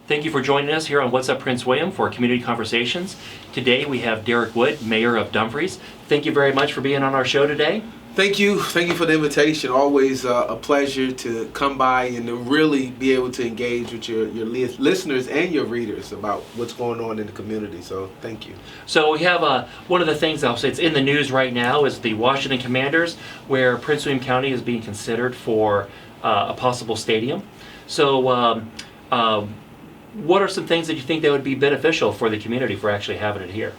Thank you for joining us here on What's Up Prince William for Community Conversations. Today we have Derrick Wood, Mayor of Dumfries. Thank you very much for being on our show today. Thank you for the invitation. Always a pleasure to come by and to really be able to engage with your listeners and your readers about what's going on in the community. So thank you. So we have one of the things I'll say it's in the news right now is the Washington Commanders, where Prince William County is being considered for a possible stadium. So what are some things that you think that would be beneficial for the community for actually having it here?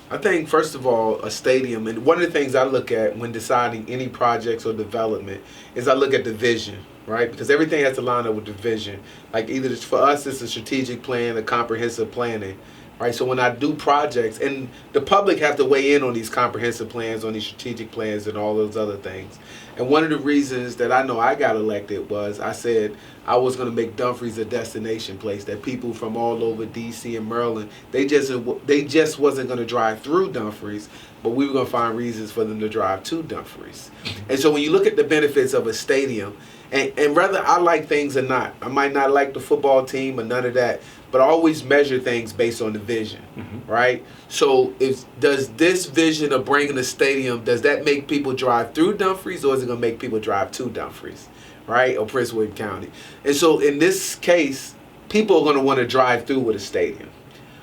I think, first of all, a stadium, and one of the things I look at when deciding any projects or development is I look at the vision, right? Because everything has to line up with the vision. Like either for us, it's a strategic plan, a comprehensive planning, right? So when I do projects, and the public have to weigh in on these comprehensive plans, on these strategic plans, and all those other things. And one of the reasons that I know I got elected was I said I was going to make Dumfries a destination place that people from all over D.C. and Maryland, they just wasn't going to drive through Dumfries, but we were going to find reasons for them to drive to Dumfries. And so when you look at the benefits of a stadium, and whether I like things or not, I might not like the football team or none of that, but I always measure things based on the vision, right? So does this vision of bringing a stadium, does that make people drive through Dumfries, or is it going to make people drive to Dumfries, right, or Prince William County? And so in this case, people are going to want to drive through with a stadium.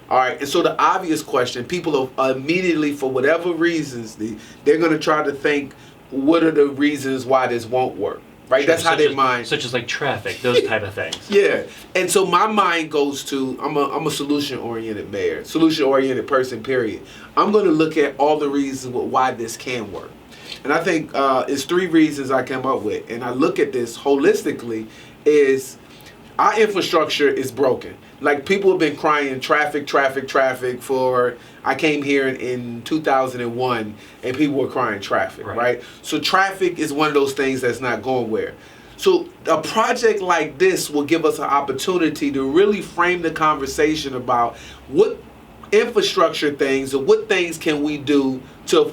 All right, and so the obvious question, people are immediately, for whatever reasons, they're going to try to think, what are the reasons why this won't work? Right, Sure, that's how their mind. Such as like traffic, those type of things. Yeah, and so my mind goes to I'm a solution-oriented mayor, solution-oriented person. Period. I'm going to look at all the reasons why this can work, and I think it's three reasons I came up with, and I look at this holistically. Is our infrastructure is broken. Like people have been crying traffic for. I came here in 2001 and people were crying traffic, right? So traffic is one of those things that's not going where. So a project like this will give us an opportunity to really frame the conversation about what infrastructure things or what things can we do to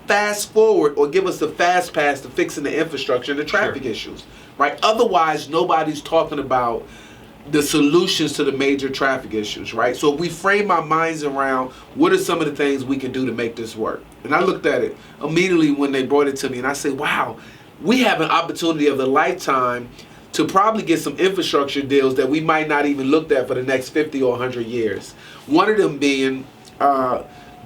fast forward or give us the fast pass to fixing the infrastructure and the traffic issues, right? Otherwise, nobody's talking about the solutions to the major traffic issues, right? So if we frame our minds around what are some of the things we can do to make this work. And I looked at it immediately when they brought it to me and I said, wow, we have an opportunity of a lifetime to probably get some infrastructure deals that we might not even look at for the next 50 or 100 years. One of them being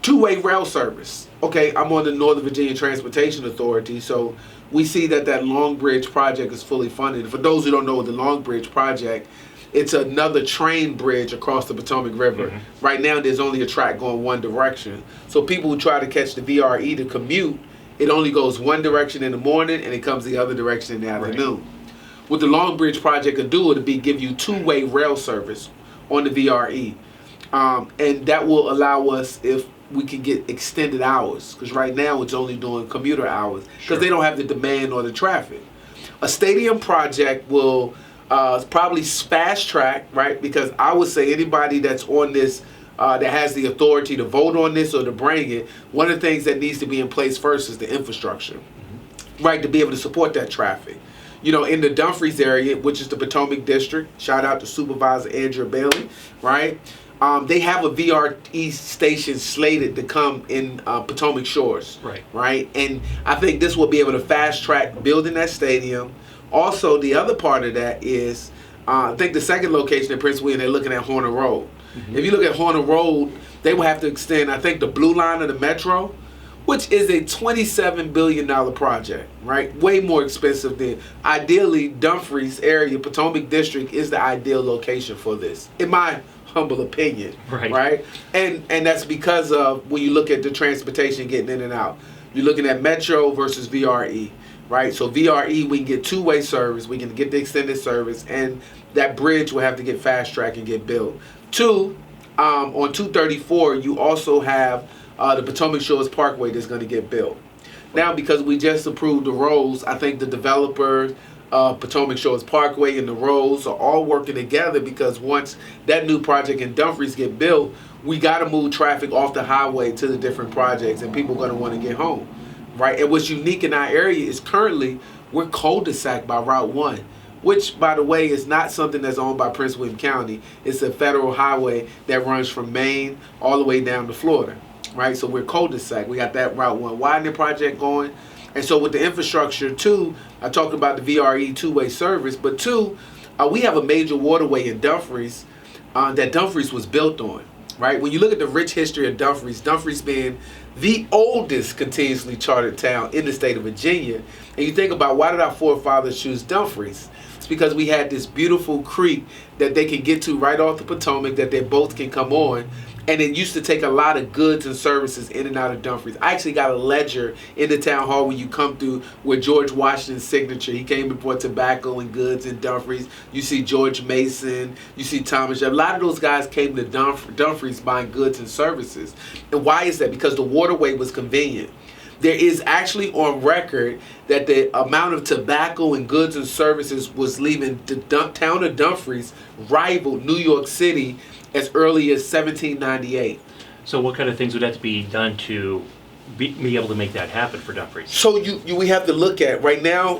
two-way rail service. Okay, I'm on the Northern Virginia Transportation Authority, so we see that Long Bridge project is fully funded. For those who don't know the Long Bridge project, it's another train bridge across the Potomac River. Right now, there's only a track going one direction. So people who try to catch the VRE to commute, it only goes one direction in the morning and it comes the other direction in the afternoon. What the Long Bridge project could do would be give you two-way rail service on the VRE. And that will allow us, if we can get extended hours, because right now it's only doing commuter hours, because they don't have the demand or the traffic. A stadium project will probably fast track, right? Because I would say anybody that's on this, that has the authority to vote on this or to bring it, one of the things that needs to be in place first is the infrastructure, right? To be able to support that traffic. You know, in the Dumfries area, which is the Potomac District, shout out to Supervisor Andrew Bailey, right? They have a VRE station slated to come in Potomac Shores, right? And I think this will be able to fast track building that stadium. Also, the other part of that is, I think the second location in Prince William, they're looking at Horner Road. If you look at Horner Road, they will have to extend, I think, the blue line of the metro, which is a $27 billion project, right? Way more expensive than, ideally, Dumfries area, Potomac District is the ideal location for this, in my humble opinion, right? And that's because of when you look at the transportation getting in and out. You're looking at metro versus VRE. Right, so VRE, we can get two-way service, we can get the extended service, and that bridge will have to get fast-tracked and get built. Two, on 234, you also have the Potomac Shores Parkway that's going to get built. Now, because we just approved the roads, I think the developers, Potomac Shores Parkway and the roads are all working together, because once that new project in Dumfries get built, we got to move traffic off the highway to the different projects, and people are going to want to get home. Right, and what's unique in our area is currently we're cul-de-sac by Route 1. which, by the way, is not something that's owned by Prince William County. It's a federal highway that runs from Maine all the way down to Florida, right? So we're cul-de-sac. We got that Route 1 widening project going. And so with the infrastructure, too, I talked about the VRE two-way service, but two, we have a major waterway in Dumfries that Dumfries was built on, right? When you look at the rich history of Dumfries being the oldest continuously chartered town in the state of Virginia, and you think about why did our forefathers choose Dumfries? It's because we had this beautiful creek that they can get to right off the Potomac that their boats can come on. And it used to take a lot of goods and services in and out of Dumfries. I actually got a ledger in the town hall when you come through with George Washington's signature. He came and brought tobacco and goods in Dumfries. You see George Mason. You see Thomas Jefferson. A lot of those guys came to Dumfries buying goods and services. And why is that? Because the waterway was convenient. There is actually on record that the amount of tobacco and goods and services was leaving the town of Dumfries rivaled New York City as early as 1798. So what kind of things would have to be done to be able to make that happen for Dumfries? So we have to look at right now.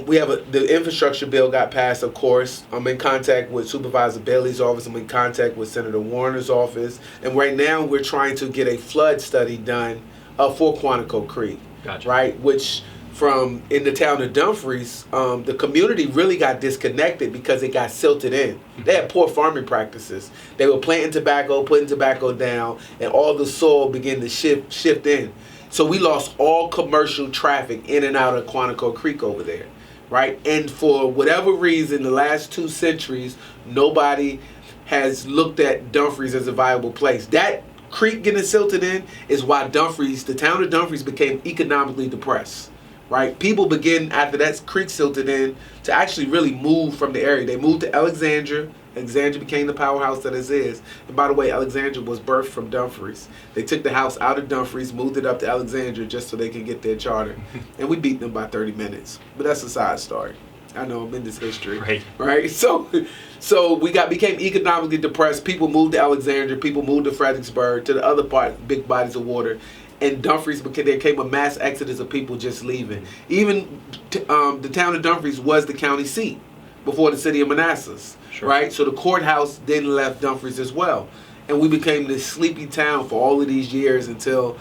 We have the infrastructure bill got passed. Of course, I'm in contact with Supervisor Bailey's office. I'm in contact with Senator Warner's office, and right now we're trying to get a flood study done for Quantico Creek. Gotcha. Right, which from in the town of Dumfries, the community really got disconnected because it got silted in. They had poor farming practices. They were planting tobacco, putting tobacco down, and all the soil began to shift in. So we lost all commercial traffic in and out of Quantico Creek over there, right? And for whatever reason, the last 2 centuries, nobody has looked at Dumfries as a viable place. That creek getting silted in is why Dumfries, the town of Dumfries, became economically depressed. Right? People begin, after that creek silted in, to actually really move from the area. They moved to Alexandria. Alexandria became the powerhouse that it is. And by the way, Alexandria was birthed from Dumfries. They took the house out of Dumfries, moved it up to Alexandria just so they could get their charter. And we beat them by 30 minutes. But that's a side story. I know I'm in this history. Right? So we became economically depressed. People moved to Alexandria. People moved to Fredericksburg, to the other big bodies of water. And Dumfries, there came a mass exodus of people just leaving. Even the town of Dumfries was the county seat before the city of Manassas, right? So the courthouse then left Dumfries as well. And we became this sleepy town for all of these years until,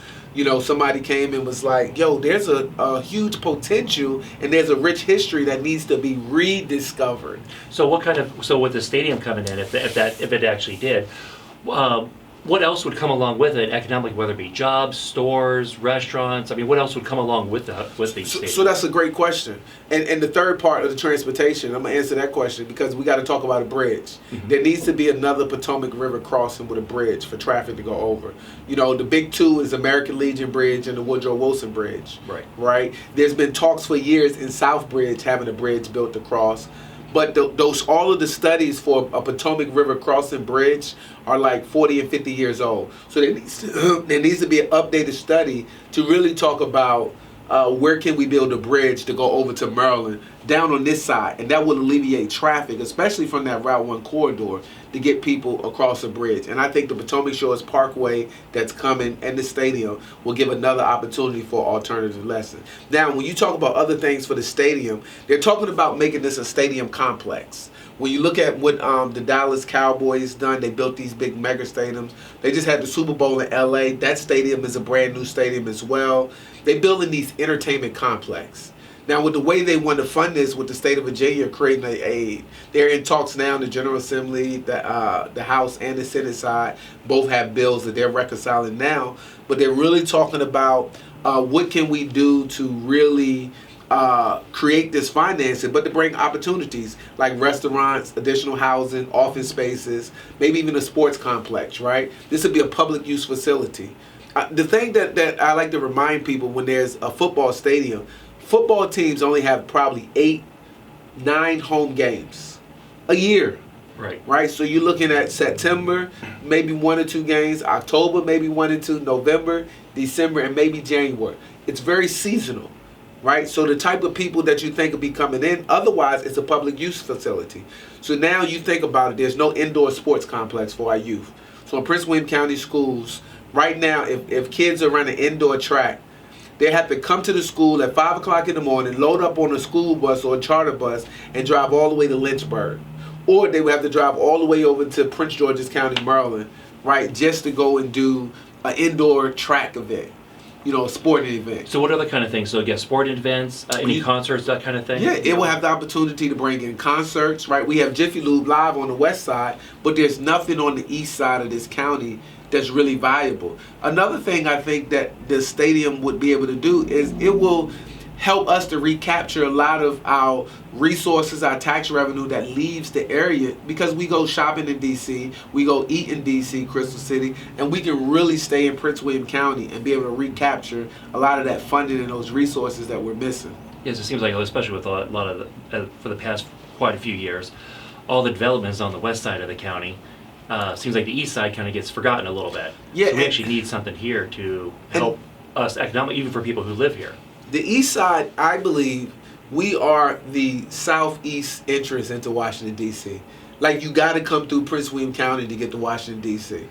somebody came and was like, yo, there's a huge potential and there's a rich history that needs to be rediscovered. So with the stadium coming in, if it actually did, what else would come along with it economically, whether it be jobs, stores, restaurants? I mean, what else would come along with these stadiums? So that's a great question. And the third part of the transportation, I'm going to answer that question because we got to talk about a bridge. Mm-hmm. There needs to be another Potomac River crossing with a bridge for traffic to go over. The big two is American Legion Bridge and the Woodrow Wilson Bridge. Right? There's been talks for years in Southbridge having a bridge built across. But all of the studies for a Potomac River crossing bridge are like 40 and 50 years old. So there needs to be an updated study to really talk about where can we build a bridge to go over to Maryland down on this side. And that will alleviate traffic, especially from that Route 1 corridor, to get people across a bridge. And I think the Potomac Shores Parkway that's coming and the stadium will give another opportunity for alternative lessons. Now, when you talk about other things for the stadium, they're talking about making this a stadium complex. When you look at what the Dallas Cowboys done, they built these big mega stadiums. They just had the Super Bowl in LA. That stadium is a brand new stadium as well. They're building these entertainment complex. Now, with the way they want to fund this, with the state of Virginia creating they're in talks now. The General Assembly, the House and the Senate side both have bills that they're reconciling now. But they're really talking about what can we do to really create this financing, but to bring opportunities like restaurants, additional housing, office spaces, maybe even a sports complex, right? This would be a public use facility. The thing that I like to remind people when there's a football stadium, football teams only have probably 8-9 home games a year. Right. So you're looking at September, maybe 1 or 2 games, October, maybe 1 or 2, November, December, and maybe January. It's very seasonal. Right? So the type of people that you think will be coming in, otherwise it's a public use facility. So now you think about it, there's no indoor sports complex for our youth. So in Prince William County schools, right now, if kids are running indoor track, they have to come to the school at 5 o'clock in the morning, load up on a school bus or a charter bus, and drive all the way to Lynchburg. Or they would have to drive all the way over to Prince George's County, Maryland, right, just to go and do an indoor track event, a sporting event. So what other kind of things? So again, sporting events, any concerts, that kind of thing? Yeah, it will have the opportunity to bring in concerts, right? We have Jiffy Lube Live on the west side, but there's nothing on the east side of this county that's really valuable. Another thing I think that the stadium would be able to do is it will help us to recapture a lot of our resources, our tax revenue that leaves the area, because we go shopping in D.C., we go eat in D.C., Crystal City, and we can really stay in Prince William County and be able to recapture a lot of that funding and those resources that we're missing. Yes, it seems like, especially with a lot of for the past quite a few years, all the developments on the west side of the county, seems like the east side kind of gets forgotten a little bit. Yeah, so we actually need something here to help us economically, even for people who live here. The east side, I believe, we are the southeast entrance into Washington, D.C. Like, you got to come through Prince William County to get to Washington, D.C.,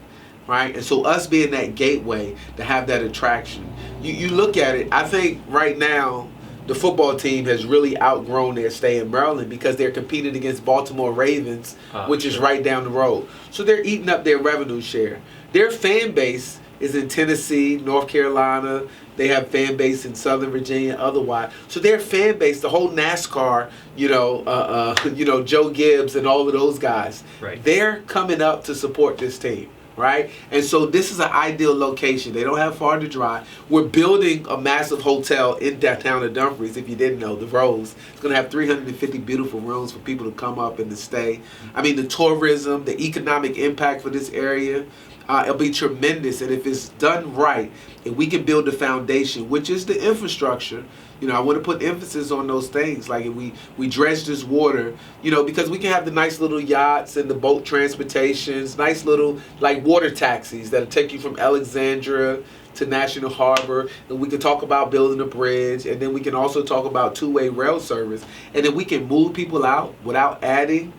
right? And so us being that gateway to have that attraction, you look at it, I think right now the football team has really outgrown their stay in Maryland because they're competing against Baltimore Ravens, which is right down the road. So they're eating up their revenue share. Their fan base is in Tennessee, North Carolina. They have fan base in Southern Virginia, otherwise. So their fan base, the whole NASCAR, Joe Gibbs and all of those guys, right, they're coming up to support this team, right? And so this is an ideal location. They don't have far to drive. We're building a massive hotel in downtown of Dumfries, if you didn't know, the Rose. It's going to have 350 beautiful rooms for people to come up and to stay. I mean, the tourism, the economic impact for this area, it'll be tremendous. And if it's done right, if we can build the foundation, which is the infrastructure, I want to put emphasis on those things. Like, if we dredge this water, because we can have the nice little yachts and the boat transportations, nice little like water taxis that'll take you from Alexandria to National Harbor, and we can talk about building a bridge, and then we can also talk about two-way rail service, and then we can move people out without adding,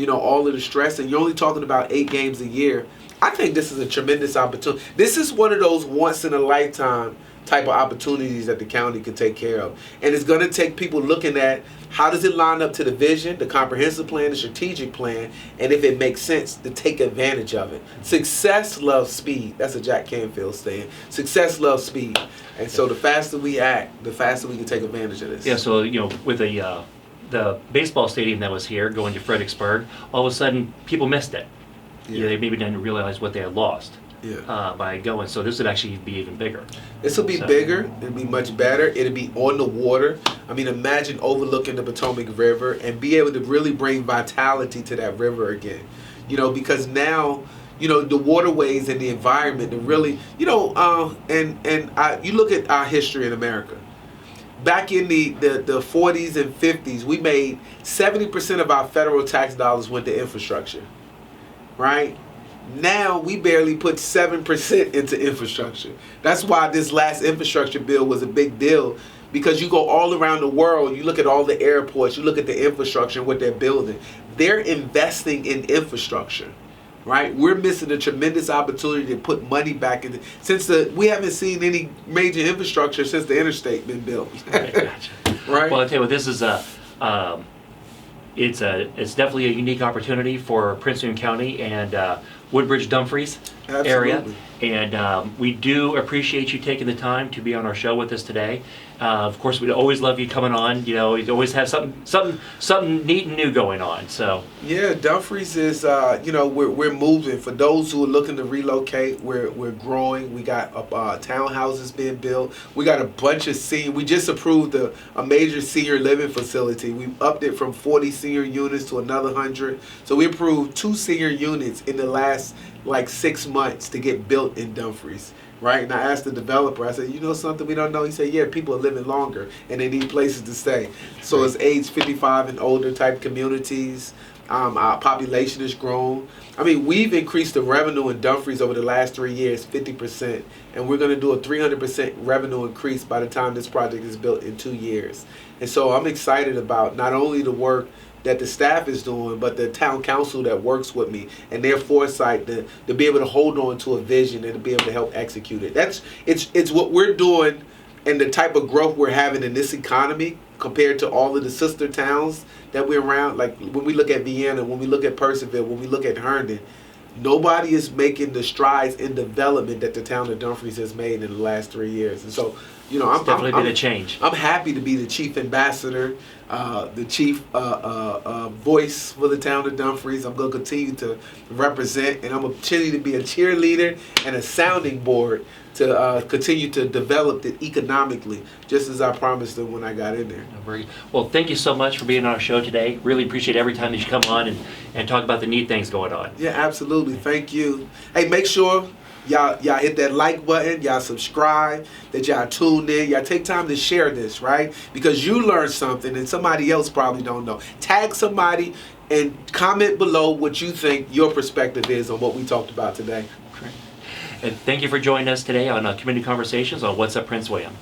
all of the stress. And you're only talking about 8 games a year. I think this is a tremendous opportunity. This is one of those once-in-a-lifetime type of opportunities that the county can take care of. And it's going to take people looking at how does it line up to the vision, the comprehensive plan, the strategic plan, and if it makes sense, to take advantage of it. Success loves speed. That's a Jack Canfield saying. Success loves speed. And so the faster we act, the faster we can take advantage of this. Yeah, so, with the baseball stadium that was here going to Fredericksburg, all of a sudden people missed it. Yeah, they maybe didn't realize what they had lost by going. So this would actually be even bigger. This will be bigger. It'll be much better. It'll be on the water. I mean, imagine overlooking the Potomac River and be able to really bring vitality to that river again. Because now, the waterways and the environment, and really, you look at our history in America. Back in the 40s and 50s, we made 70% of our federal tax dollars went to infrastructure. Right? Now we barely put 7% into infrastructure. That's why this last infrastructure bill was a big deal, because you go all around the world, you look at all the airports, you look at the infrastructure and what they're building. They're investing in infrastructure. Right? We're missing a tremendous opportunity to put money back in. We haven't seen any major infrastructure since the interstate been built. Right, gotcha. Right? Well, I'll tell you what, this is it's definitely a unique opportunity for Prince William County and Woodbridge Dumfries area. And we do appreciate you taking the time to be on our show with us today. Of course, we'd always love you coming on. You always have something neat and new going on. So yeah, Dumfries is we're moving. For those who are looking to relocate, we're growing. We got townhouses being built. We got a bunch of senior. We just approved a major senior living facility. We upped it from 40 senior units to another 100. So we approved 2 senior units in the last 6 months to get built in Dumfries. Right? And I asked the developer, I said, something we don't know? He said, yeah, people are living longer and they need places to stay. So it's age 55 and older type communities. Our population has grown. I mean, we've increased the revenue in Dumfries over the last 3 years, 50%. And we're going to do a 300% revenue increase by the time this project is built in 2 years. And so I'm excited about not only the work that the staff is doing, but the town council that works with me and their foresight to be able to hold on to a vision and to be able to help execute it. It's what we're doing and the type of growth we're having in this economy compared to all of the sister towns that we're around, like when we look at Vienna, when we look at Purcellville, when we look at Herndon, nobody is making the strides in development that the town of Dumfries has made in the last 3 years. And so, you know, It's definitely been a change. I'm happy to be the chief ambassador, the chief voice for the town of Dumfries. I'm going to continue to represent, and I'm going to continue to be a cheerleader and a sounding board to continue to develop it economically, just as I promised them when I got in there. Well, thank you so much for being on our show today. Really appreciate every time that you come on and talk about the neat things going on. Yeah, absolutely. Thank you. Hey, make sure y'all hit that like button, y'all subscribe, that y'all tune in, y'all take time to share this, right? Because you learned something and somebody else probably don't know. Tag somebody and comment below what you think your perspective is on what we talked about today. Great. And thank you for joining us today on Community Conversations on What's Up Prince William.